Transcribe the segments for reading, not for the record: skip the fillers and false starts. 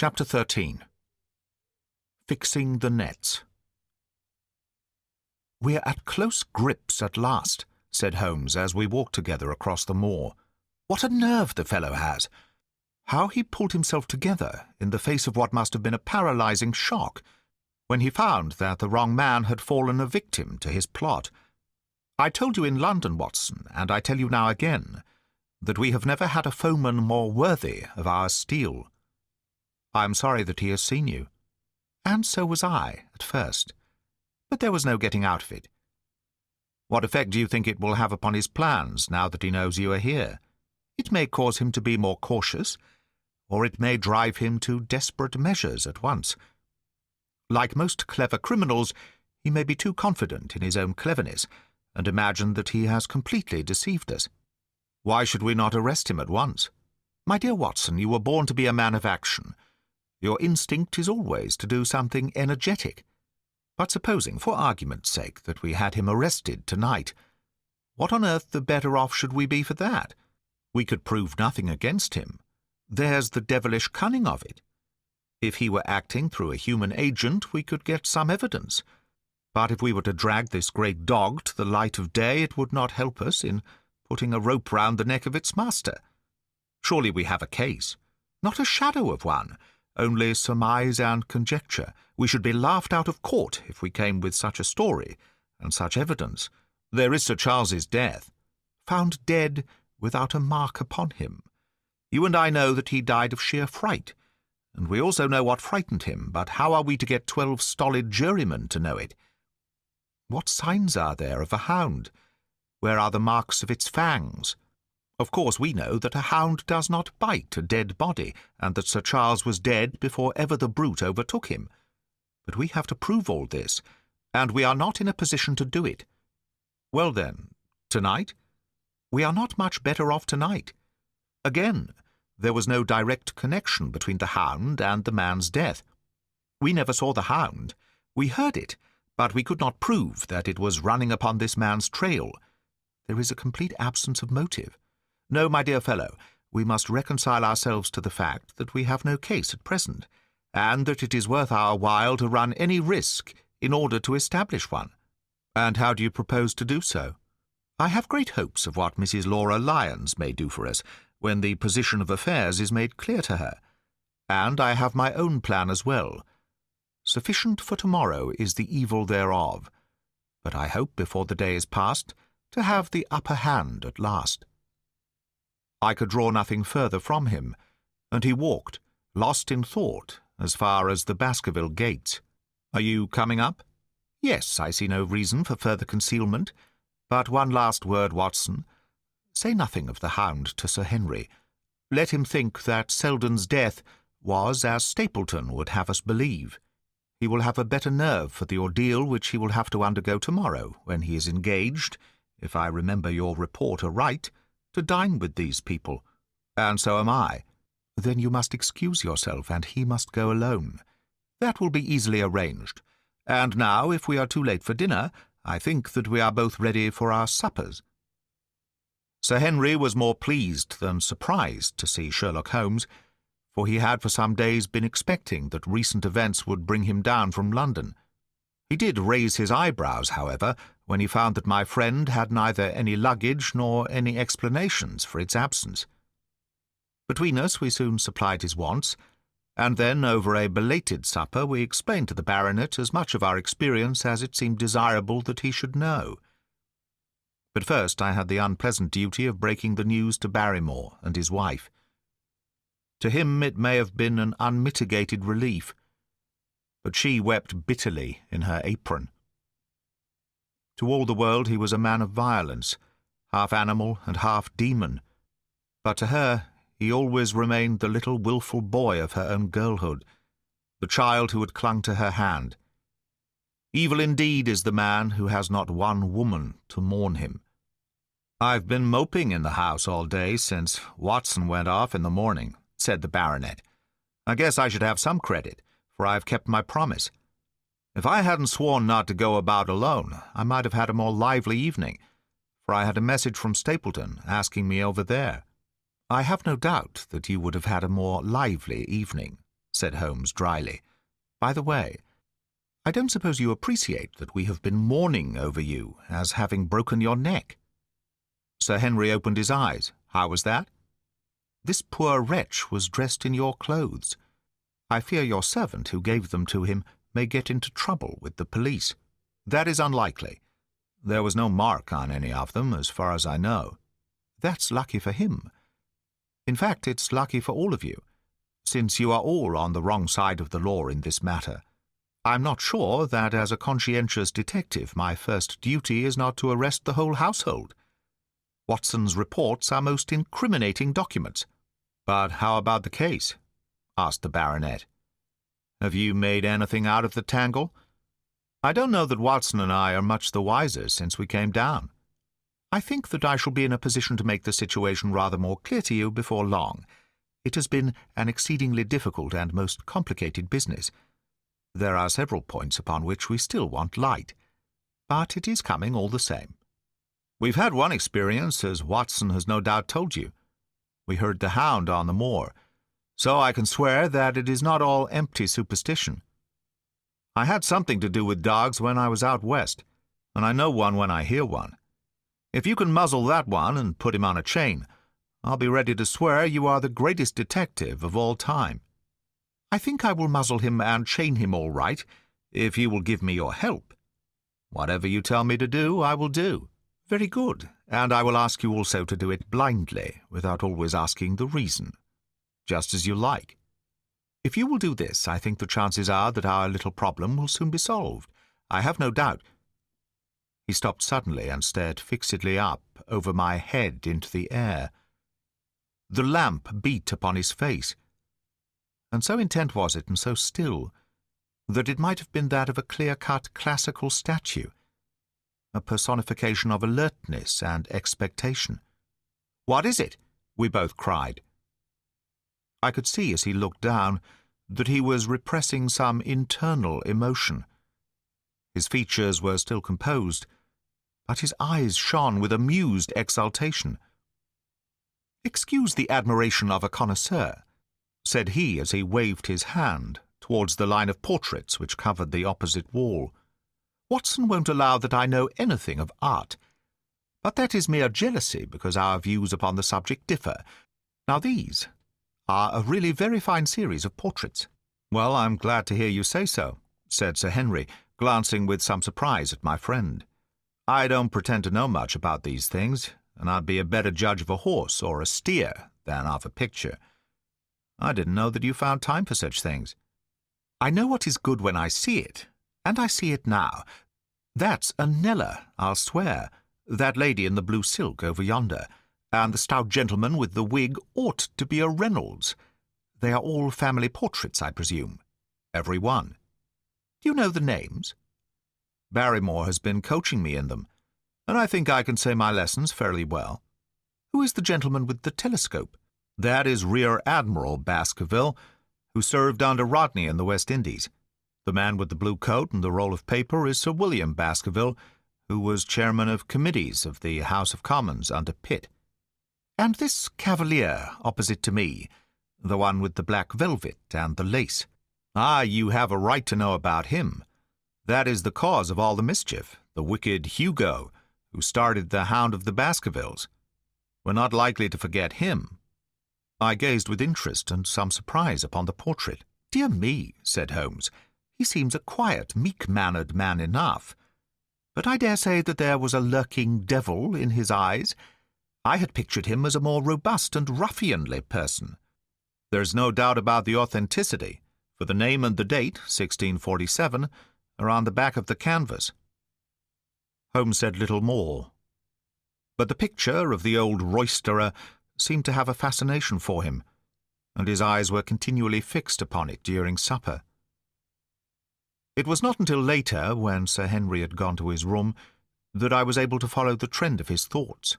Chapter 13. Fixing the Nets. "We're at close grips at last," said Holmes as we walked together across the moor. "What a nerve the fellow has! How he pulled himself together in the face of what must have been a paralyzing shock when he found that the wrong man had fallen a victim to his plot. I told you in London, Watson, and I tell you now again, that we have never had a foeman more worthy of our steel. I am sorry that he has seen you, and so was I at first, but there was no getting out of it. What effect do you think it will have upon his plans now that he knows you are here? It may cause him to be more cautious, or it may drive him to desperate measures at once. Like most clever criminals, he may be too confident in his own cleverness, and imagine that he has completely deceived us. Why should we not arrest him at once? My dear Watson, you were born to be a man of action. Your instinct is always to do something energetic. But supposing, for argument's sake, that we had him arrested tonight, what on earth the better off should we be for that? We could prove nothing against him. There's the devilish cunning of it. If he were acting through a human agent, we could get some evidence. But if we were to drag this great dog to the light of day, it would not help us in putting a rope round the neck of its master. Surely we have a case. Not a shadow of one, only surmise and conjecture. We should be laughed out of court if we came with such a story and such evidence. There is Sir Charles's death, found dead without a mark upon him. You and I know that he died of sheer fright, and we also know what frightened him, but how are we to get 12 stolid jurymen to know it? What signs are there of a hound? Where are the marks of its fangs? Of course we know that a hound does not bite a dead body, and that Sir Charles was dead before ever the brute overtook him. But we have to prove all this, and we are not in a position to do it. Well then, tonight? We are not much better off tonight. Again, there was no direct connection between the hound and the man's death. We never saw the hound. We heard it, but we could not prove that it was running upon this man's trail. There is a complete absence of motive. No, my dear fellow, we must reconcile ourselves to the fact that we have no case at present, and that it is worth our while to run any risk in order to establish one. And how do you propose to do so? I have great hopes of what Mrs. Laura Lyons may do for us when the position of affairs is made clear to her, and I have my own plan as well. Sufficient for tomorrow is the evil thereof, but I hope before the day is past to have the upper hand at last." I could draw nothing further from him, and he walked, lost in thought, as far as the Baskerville gates. "Are you coming up?" "Yes, I see no reason for further concealment. But one last word, Watson. Say nothing of the hound to Sir Henry. Let him think that Selden's death was as Stapleton would have us believe. He will have a better nerve for the ordeal which he will have to undergo tomorrow, when he is engaged, if I remember your report aright, to dine with these people. And so am I. Then you must excuse yourself, and he must go alone. That will be easily arranged. And now, if we are too late for dinner, I think that we are both ready for our suppers." Sir Henry was more pleased than surprised to see Sherlock Holmes, for he had for some days been expecting that recent events would bring him down from London. He did raise his eyebrows, however, when he found that my friend had neither any luggage nor any explanations for its absence. Between us we soon supplied his wants, and then, over a belated supper, we explained to the baronet as much of our experience as it seemed desirable that he should know. But first I had the unpleasant duty of breaking the news to Barrymore and his wife. To him it may have been an unmitigated relief, but she wept bitterly in her apron. To all the world he was a man of violence, half animal and half demon, but to her he always remained the little wilful boy of her own girlhood, the child who had clung to her hand. Evil indeed is the man who has not one woman to mourn him. "I've been moping in the house all day since Watson went off in the morning," said the baronet. "I guess I should have some credit, for I've kept my promise. If I hadn't sworn not to go about alone, I might have had a more lively evening, for I had a message from Stapleton asking me over there." "I have no doubt that you would have had a more lively evening," said Holmes dryly. "By the way, I don't suppose you appreciate that we have been mourning over you as having broken your neck." Sir Henry opened his eyes. "How was that?" "This poor wretch was dressed in your clothes. I fear your servant who gave them to him may get into trouble with the police." "That is unlikely. There was no mark on any of them, as far as I know." "That's lucky for him. In fact, it's lucky for all of you, since you are all on the wrong side of the law in this matter. I'm not sure that as a conscientious detective my first duty is not to arrest the whole household. Watson's reports are most incriminating documents." "But how about the case?" asked the baronet. "Have you made anything out of the tangle? I don't know that Watson and I are much the wiser since we came down." "I think that I shall be in a position to make the situation rather more clear to you before long. It has been an exceedingly difficult and most complicated business. There are several points upon which we still want light, but it is coming all the same. We've had one experience, as Watson has no doubt told you. We heard the hound on the moor, so I can swear that it is not all empty superstition. I had something to do with dogs when I was out west, and I know one when I hear one. If you can muzzle that one and put him on a chain, I'll be ready to swear you are the greatest detective of all time." "I think I will muzzle him and chain him all right, if you will give me your help." "Whatever you tell me to do, I will do." "Very good, and I will ask you also to do it blindly, without always asking the reason." "Just as you like." "If you will do this, I think the chances are that our little problem will soon be solved. I have no doubt—" He stopped suddenly and stared fixedly up over my head into the air. The lamp beat upon his face, and so intent was it and so still that it might have been that of a clear-cut classical statue, a personification of alertness and expectation. "What is it?" we both cried. I could see as he looked down that he was repressing some internal emotion. His features were still composed, but his eyes shone with amused exultation. "Excuse the admiration of a connoisseur," said he as he waved his hand towards the line of portraits which covered the opposite wall. "Watson won't allow that I know anything of art, but that is mere jealousy because our views upon the subject differ. Now these are a really very fine series of portraits." "Well, I'm glad to hear you say so," said Sir Henry, glancing with some surprise at my friend. "I don't pretend to know much about these things, and I'd be a better judge of a horse or a steer than of a picture. I didn't know that you found time for such things." "I know what is good when I see it, and I see it now. That's a Nella, I'll swear, that lady in the blue silk over yonder, and the stout gentleman with the wig ought to be a Reynolds. They are all family portraits, I presume." "Every one." "Do you know the names?" "Barrymore has been coaching me in them, and I think I can say my lessons fairly well." "Who is the gentleman with the telescope?" "That is Rear Admiral Baskerville, who served under Rodney in the West Indies. The man with the blue coat and the roll of paper is Sir William Baskerville, who was chairman of committees of the House of Commons under Pitt." "And this cavalier opposite to me, the one with the black velvet and the lace?" "Ah, you have a right to know about him. That is the cause of all the mischief, the wicked Hugo, who started the Hound of the Baskervilles. We're not likely to forget him." I gazed with interest and some surprise upon the portrait. "Dear me," said Holmes, "he seems a quiet, meek-mannered man enough, but I dare say that there was a lurking devil in his eyes. I had pictured him as a more robust and ruffianly person." "There's no doubt about the authenticity, for the name and the date, 1647, are on the back of the canvas." Holmes said little more, but the picture of the old roisterer seemed to have a fascination for him, and his eyes were continually fixed upon it during supper. It was not until later, when Sir Henry had gone to his room, that I was able to follow the trend of his thoughts.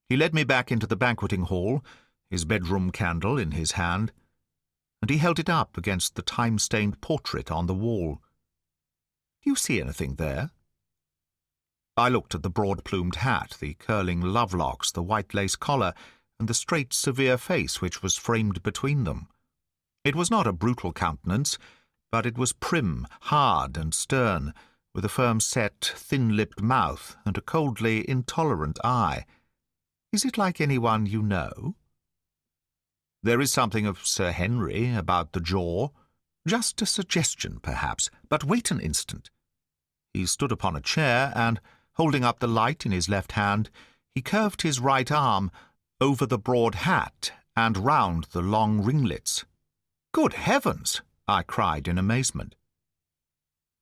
He led me back into the banqueting hall, his bedroom candle in his hand, and he held it up against the time-stained portrait on the wall. "Do you see anything there?" I looked at the broad-plumed hat, the curling love-locks, the white lace collar, and the straight, severe face which was framed between them. It was not a brutal countenance, but it was prim, hard, and stern, with a firm-set, thin-lipped mouth and a coldly intolerant eye. Is it like anyone you know? There is something of Sir Henry about the jaw. Just a suggestion, perhaps, but wait an instant. He stood upon a chair, and, holding up the light in his left hand, he curved his right arm over the broad hat and round the long ringlets. "Good heavens!" I cried in amazement.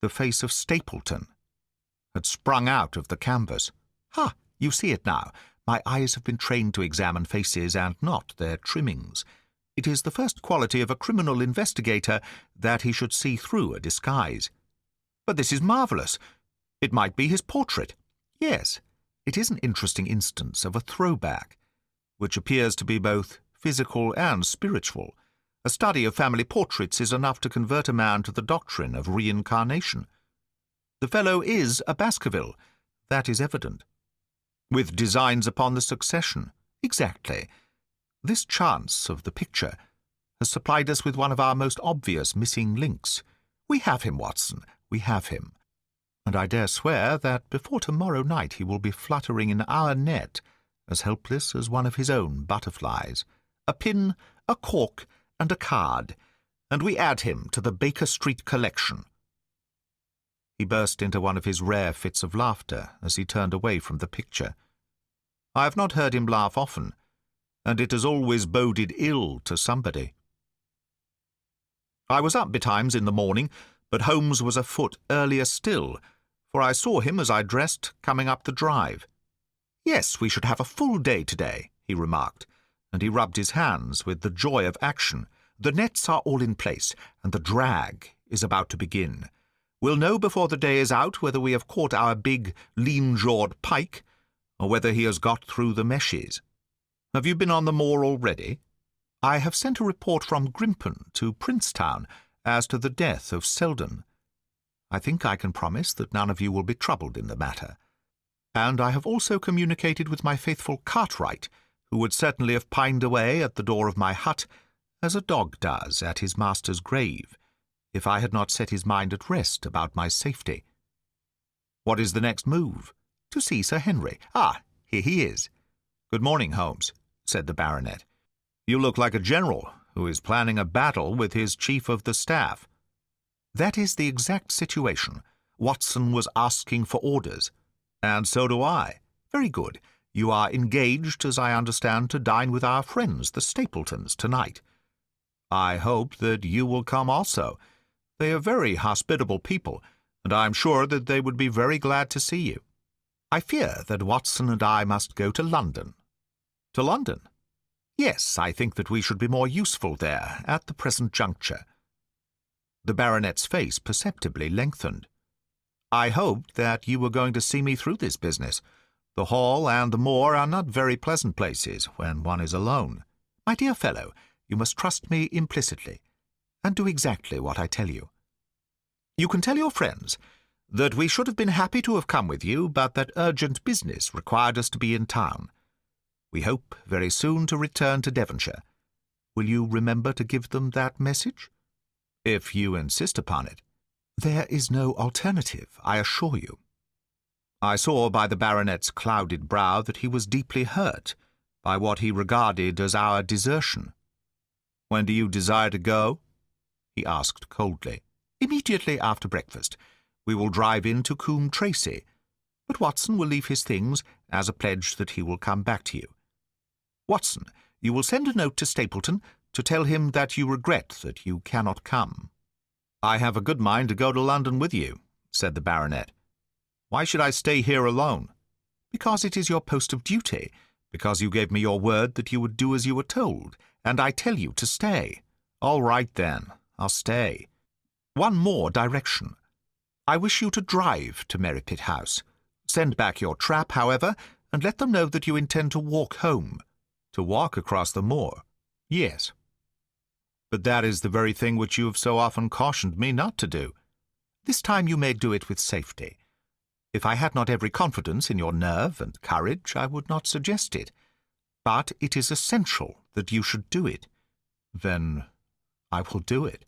The face of Stapleton had sprung out of the canvas. "Ha! You see it now. My eyes have been trained to examine faces and not their trimmings. It is the first quality of a criminal investigator that he should see through a disguise. But this is marvellous. It might be his portrait. Yes, it is an interesting instance of a throwback, which appears to be both physical and spiritual. A study of family portraits is enough to convert a man to the doctrine of reincarnation. The fellow is a Baskerville, that is evident. With designs upon the succession. Exactly. This chance of the picture has supplied us with one of our most obvious missing links. We have him, Watson, we have him. And I dare swear that before tomorrow night he will be fluttering in our net, as helpless as one of his own butterflies. A pin, a cork, and a card, and we add him to the Baker Street collection." He burst into one of his rare fits of laughter as he turned away from the picture. I have not heard him laugh often, and it has always boded ill to somebody. I was up betimes in the morning, but Holmes was afoot earlier still, for I saw him as I dressed coming up the drive. "Yes, we should have a full day today," he remarked, and he rubbed his hands with the joy of action. "The nets are all in place, and the drag is about to begin. We'll know before the day is out whether we have caught our big, lean-jawed pike, or whether he has got through the meshes. Have you been on the moor already? I have sent a report from Grimpen to Princetown as to the death of Selden. I think I can promise that none of you will be troubled in the matter. And I have also communicated with my faithful Cartwright, who would certainly have pined away at the door of my hut, as a dog does at his master's grave, if I had not set his mind at rest about my safety. What is the next move? To see Sir Henry. Ah, here he is. Good morning, Holmes, said the baronet. You look like a general who is planning a battle with his chief of the staff. That is the exact situation. Watson was asking for orders. And so do I. Very good. You are engaged, as I understand, to dine with our friends, the Stapletons, tonight. I hope that you will come also. They are very hospitable people, and I am sure that they would be very glad to see you. I fear that Watson and I must go to London. To London? Yes, I think that we should be more useful there at the present juncture. The baronet's face perceptibly lengthened. I hoped that you were going to see me through this business. The hall and the moor are not very pleasant places when one is alone. My dear fellow, you must trust me implicitly, and do exactly what I tell you. You can tell your friends that we should have been happy to have come with you, but that urgent business required us to be in town. We hope very soon to return to Devonshire. Will you remember to give them that message? If you insist upon it. There is no alternative, I assure you. I saw by the baronet's clouded brow that he was deeply hurt by what he regarded as our desertion. When do you desire to go? He asked coldly. Immediately after breakfast. We will drive into Coombe Tracy, but Watson will leave his things as a pledge that he will come back to you. Watson, you will send a note to Stapleton to tell him that you regret that you cannot come. I have a good mind to go to London with you, said the baronet. Why should I stay here alone? Because it is your post of duty, because you gave me your word that you would do as you were told, and I tell you to stay. All right, then, I'll stay. One more direction. I wish you to drive to Merripit House. Send back your trap, however, and let them know that you intend to walk home. To walk across the moor. Yes. But that is the very thing which you have so often cautioned me not to do. This time you may do it with safety. If I had not every confidence in your nerve and courage, I would not suggest it. But it is essential that you should do it. Then I will do it.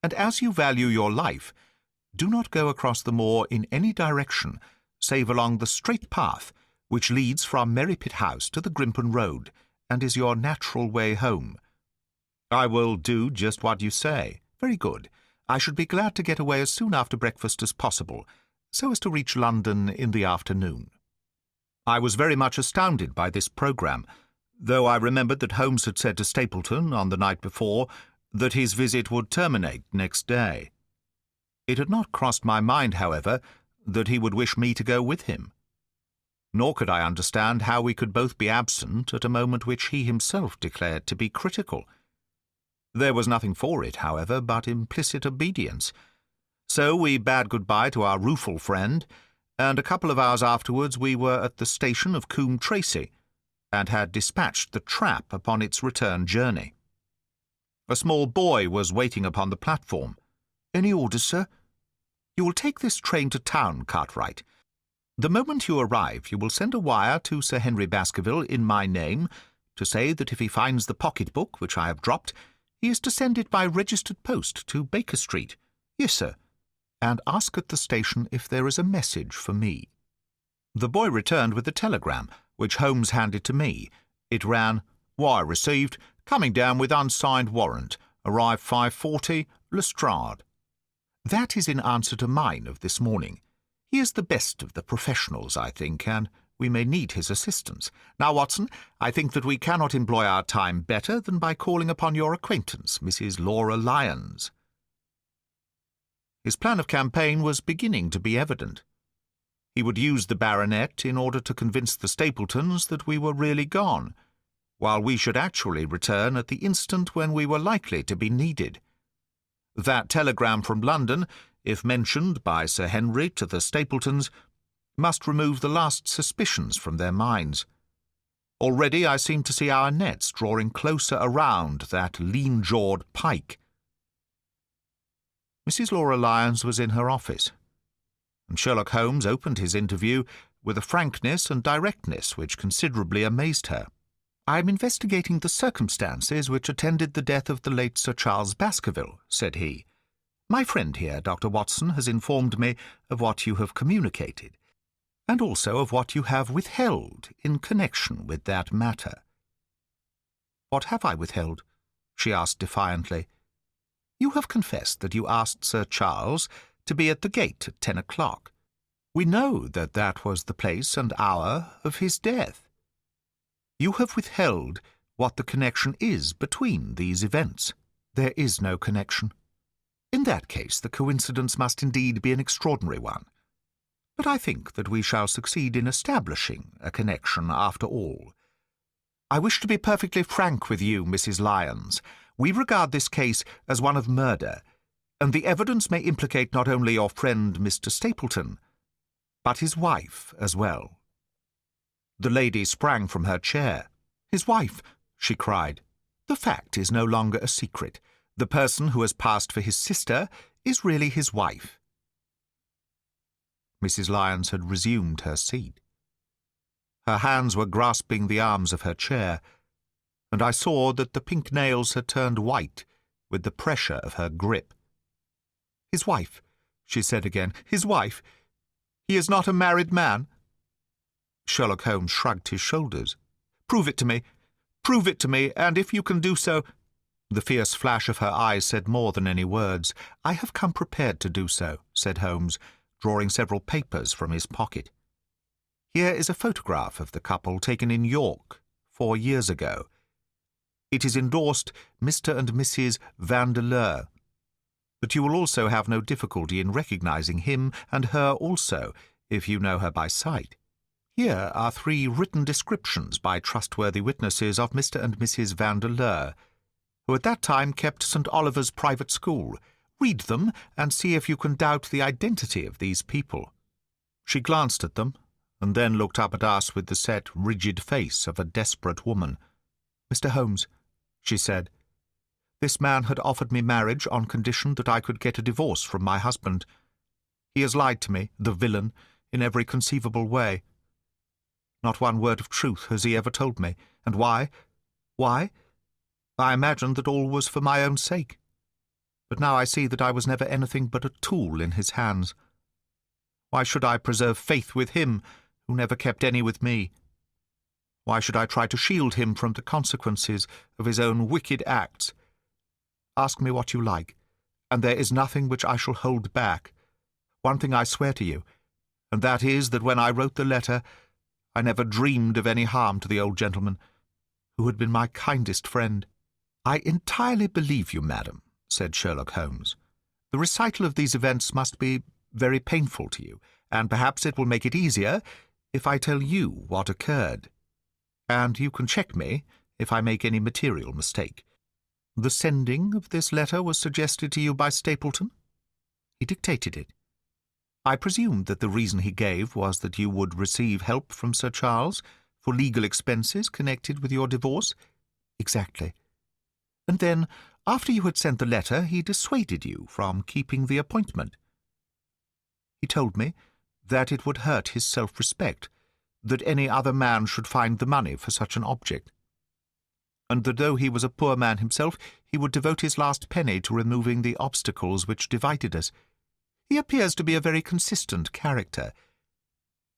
And as you value your life, do not go across the moor in any direction, save along the straight path which leads from Merrypit House to the Grimpen Road, and is your natural way home. I will do just what you say. Very good. I should be glad to get away as soon after breakfast as possible, so as to reach London in the afternoon. I was very much astounded by this programme, though I remembered that Holmes had said to Stapleton on the night before that his visit would terminate next day. It had not crossed my mind, however, that he would wish me to go with him. Nor could I understand how we could both be absent at a moment which he himself declared to be critical. There was nothing for it, however, but implicit obedience. So we bade good-bye to our rueful friend, and a couple of hours afterwards we were at the station of Coombe Tracey, and had dispatched the trap upon its return journey. A small boy was waiting upon the platform. "Any orders, sir?" "You will take this train to town, Cartwright. The moment you arrive, you will send a wire to Sir Henry Baskerville in my name to say that if he finds the pocket-book which I have dropped, he is to send it by registered post to Baker Street." "Yes, sir." "And ask at the station if there is a message for me." The boy returned with a telegram, which Holmes handed to me. It ran, "Wire received, coming down with unsigned warrant. Arrive 5:40, Lestrade." That is in answer to mine of this morning. He is the best of the professionals, I think, and we may need his assistance. Now, Watson, I think that we cannot employ our time better than by calling upon your acquaintance, Mrs. Laura Lyons. His plan of campaign was beginning to be evident. He would use the baronet in order to convince the Stapletons that we were really gone, while we should actually return at the instant when we were likely to be needed. That telegram from London, if mentioned by Sir Henry to the Stapletons, must remove the last suspicions from their minds. Already I seemed to see our nets drawing closer around that lean-jawed pike. Mrs. Laura Lyons was in her office, and Sherlock Holmes opened his interview with a frankness and directness which considerably amazed her. "I am investigating the circumstances which attended the death of the late Sir Charles Baskerville," said he. "My friend here, Dr. Watson, has informed me of what you have communicated, and also of what you have withheld in connection with that matter." "What have I withheld?" she asked defiantly. "You have confessed that you asked Sir Charles to be at the gate at 10 o'clock. We know that that was the place and hour of his death. You have withheld what the connection is between these events. There is no connection. In that case, the coincidence must indeed be an extraordinary one. But I think that we shall succeed in establishing a connection after all. I wish to be perfectly frank with you, Mrs. Lyons. We regard this case as one of murder, and the evidence may implicate not only your friend Mr. Stapleton, but his wife as well." The lady sprang from her chair. "His wife!" she cried. "The fact is no longer a secret. The person who has passed for his sister is really his wife." Mrs. Lyons had resumed her seat. Her hands were grasping the arms of her chair, and I saw that the pink nails had turned white with the pressure of her grip. "His wife," she said again. "His wife. He is not a married man." Sherlock Holmes shrugged his shoulders. "Prove it to me. Prove it to me, and if you can do so—" The fierce flash of her eyes said more than any words. "I have come prepared to do so," said Holmes, drawing several papers from his pocket. "Here is a photograph of the couple taken in York 4 years ago. It is endorsed Mr. and Mrs. Vandeleur. But you will also have no difficulty in recognizing him and her also, if you know her by sight. Here are 3 written descriptions by trustworthy witnesses of Mr. and Mrs. Vandeleur, who at that time kept St. Oliver's private school. Read them, and see if you can doubt the identity of these people." She glanced at them, and then looked up at us with the set, rigid face of a desperate woman. "Mr. Holmes," she said, "this man had offered me marriage on condition that I could get a divorce from my husband. He has lied to me, the villain, in every conceivable way. Not one word of truth has he ever told me. And why? Why? I imagined that all was for my own sake. But now I see that I was never anything but a tool in his hands. Why should I preserve faith with him, who never kept any with me? Why should I try to shield him from the consequences of his own wicked acts? Ask me what you like, and there is nothing which I shall hold back. One thing I swear to you, and that is that when I wrote the letter, I never dreamed of any harm to the old gentleman, who had been my kindest friend." "I entirely believe you, madam," said Sherlock Holmes. "The recital of these events must be very painful to you, and perhaps it will make it easier if I tell you what occurred. And you can check me if I make any material mistake. The sending of this letter was suggested to you by Stapleton? He dictated it. I presume that the reason he gave was that you would receive help from Sir Charles for legal expenses connected with your divorce?" "Exactly. And then, after you had sent the letter, he dissuaded you from keeping the appointment. He told me that it would hurt his self-respect, that any other man should find the money for such an object, and that though he was a poor man himself, he would devote his last penny to removing the obstacles which divided us. He appears to be a very consistent character.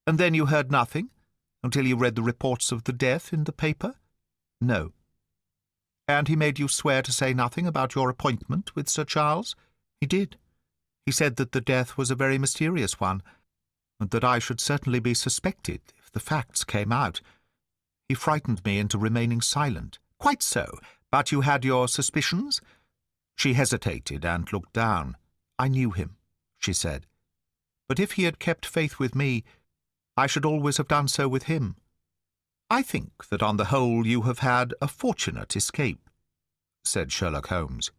And then you heard nothing until you read the reports of the death in the paper?" "No." "And he made you swear to say nothing about your appointment with Sir Charles?" "He did. He said that the death was a very mysterious one, and that I should certainly be suspected if the facts came out. He frightened me into remaining silent." "Quite so. But you had your suspicions?" She hesitated and looked down. "I knew him," she said. "But if he had kept faith with me, I should always have done so with him. I think that on the whole you have had a fortunate escape," said Sherlock Holmes.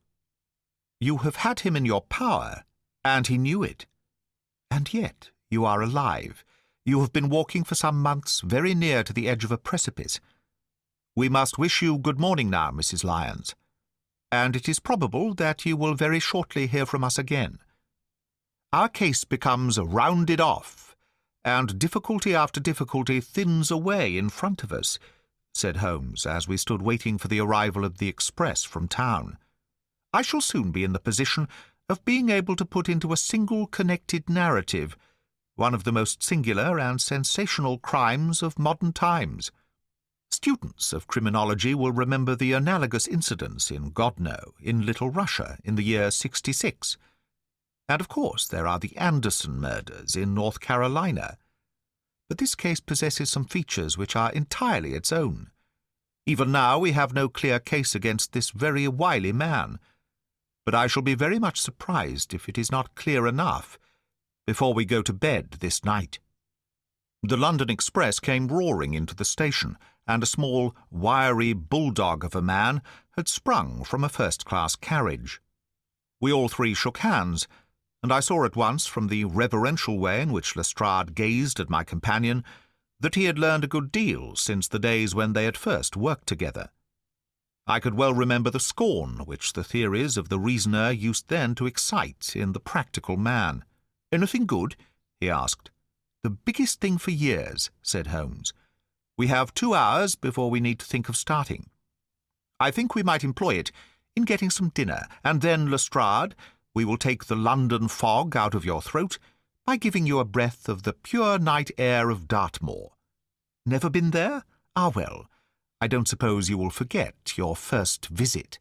"You have had him in your power, and he knew it. And yet you are alive. You have been walking for some months very near to the edge of a precipice. We must wish you good morning now, Mrs. Lyons, and it is probable that you will very shortly hear from us again. Our case becomes rounded off, and difficulty after difficulty thins away in front of us," said Holmes, as we stood waiting for the arrival of the express from town. "I shall soon be in the position of being able to put into a single connected narrative one of the most singular and sensational crimes of modern times. Students of criminology will remember the analogous incidents in Godno, in Little Russia, in the year 66. And, of course, there are the Anderson murders in North Carolina. But this case possesses some features which are entirely its own. Even now we have no clear case against this very wily man, but I shall be very much surprised if it is not clear enough before we go to bed this night." The London express came roaring into the station, and a small, wiry bulldog of a man had sprung from a first-class carriage. We all three shook hands, and I saw at once, from the reverential way in which Lestrade gazed at my companion, that he had learned a good deal since the days when they had first worked together. I could well remember the scorn which the theories of the reasoner used then to excite in the practical man. "Anything good?" he asked. "The biggest thing for years," said Holmes. "We have 2 hours before we need to think of starting. I think we might employ it in getting some dinner, and then, Lestrade, we will take the London fog out of your throat by giving you a breath of the pure night air of Dartmoor. Never been there? Ah, well, I don't suppose you will forget your first visit."